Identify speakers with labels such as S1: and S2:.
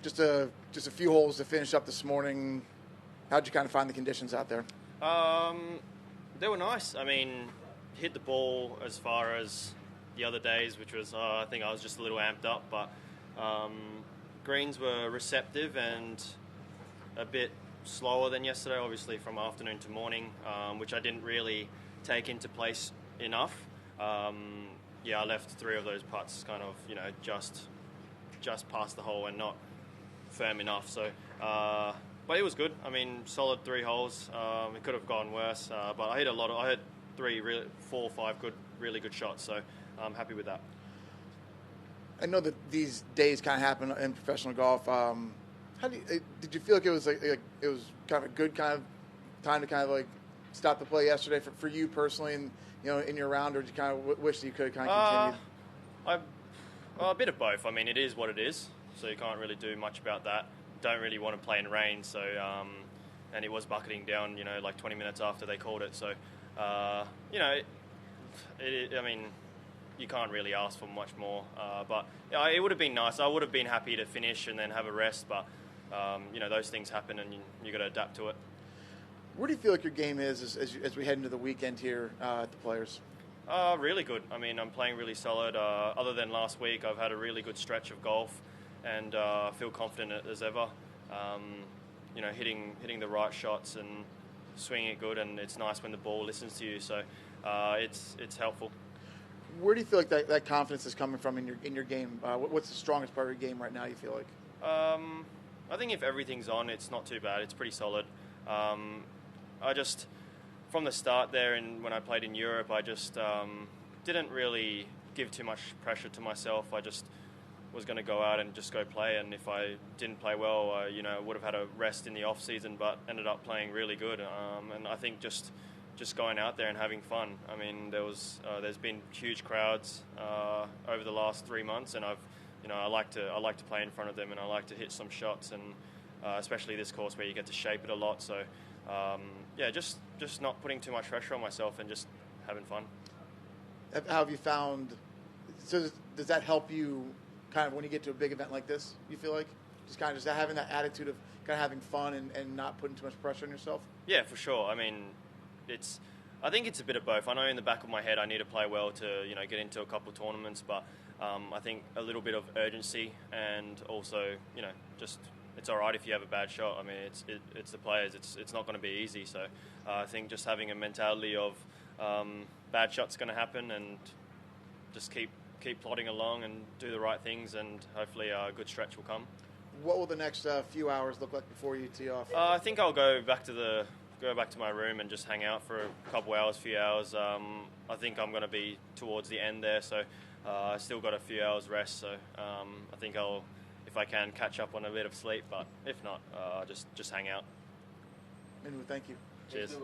S1: just a few holes to finish up this morning. How'd you kind of find the conditions out there?
S2: They were nice. I mean, hit the ball as far as the other days, which was I think I was just a little amped up, but greens were receptive and a bit slower than yesterday, obviously from afternoon to morning, which I didn't really take into place enough. Yeah, I left 3 of those putts kind of, just past the hole and not firm enough. So, but it was good. I mean, solid 3 holes. It could have gone worse, but I hit I hit 4 or 5 really good shots. So I'm happy with that.
S1: I know that these days kind of happen in professional golf. Did you feel like it was it was kind of a good kind of time to kind of like stop the play yesterday for you personally, and in your round, or did you kind of wish that you could have kind of continued?
S2: A bit of both. I mean, it is what it is, so you can't really do much about that. Don't really want to play in rain, so and it was bucketing down, like 20 minutes after they called it. So, I mean, you can't really ask for much more. But it would have been nice. I would have been happy to finish and then have a rest, but those things happen, and you got to adapt to it.
S1: Where do you feel like your game is as we head into the weekend here at the Players?
S2: Really good. I mean, I'm playing really solid. Other than last week, I've had a really good stretch of golf, and I feel confident as ever. Hitting the right shots and swinging it good, and it's nice when the ball listens to you. So it's helpful.
S1: Where do you feel like that confidence is coming from in your game? What's the strongest part of your game right now, you feel like?
S2: I think if everything's on, it's not too bad. It's pretty solid. I just, from the start there, and when I played in Europe, I just didn't really give too much pressure to myself. I just was going to go out and just go play, and if I didn't play well, I would have had a rest in the off season, but ended up playing really good. And I think just going out there and having fun. I mean, there's been huge crowds over the last 3 months, and I like to play in front of them, and I like to hit some shots, and especially this course where you get to shape it a lot. So just not putting too much pressure on myself and just having fun.
S1: How have you found? So does that help you kind of when you get to a big event like this? You feel like just having that attitude of kind of having fun and not putting too much pressure on yourself?
S2: Yeah, for sure. I mean, I think it's a bit of both. I know in the back of my head I need to play well to get into a couple of tournaments, but I think a little bit of urgency, and also just it's all right if you have a bad shot. I mean, it's the players. It's not going to be easy. So I think just having a mentality of bad shots going to happen, and just keep plodding along and do the right things, and hopefully a good stretch will come.
S1: What will the next few hours look like before you tee off?
S2: I think I'll go back to my room and just hang out for a couple hours, few hours. I think I'm going to be towards the end there, so I still got a few hours rest. So I think I'll, if I can, catch up on a bit of sleep. But if not, just hang out.
S1: Thank you.
S2: Cheers.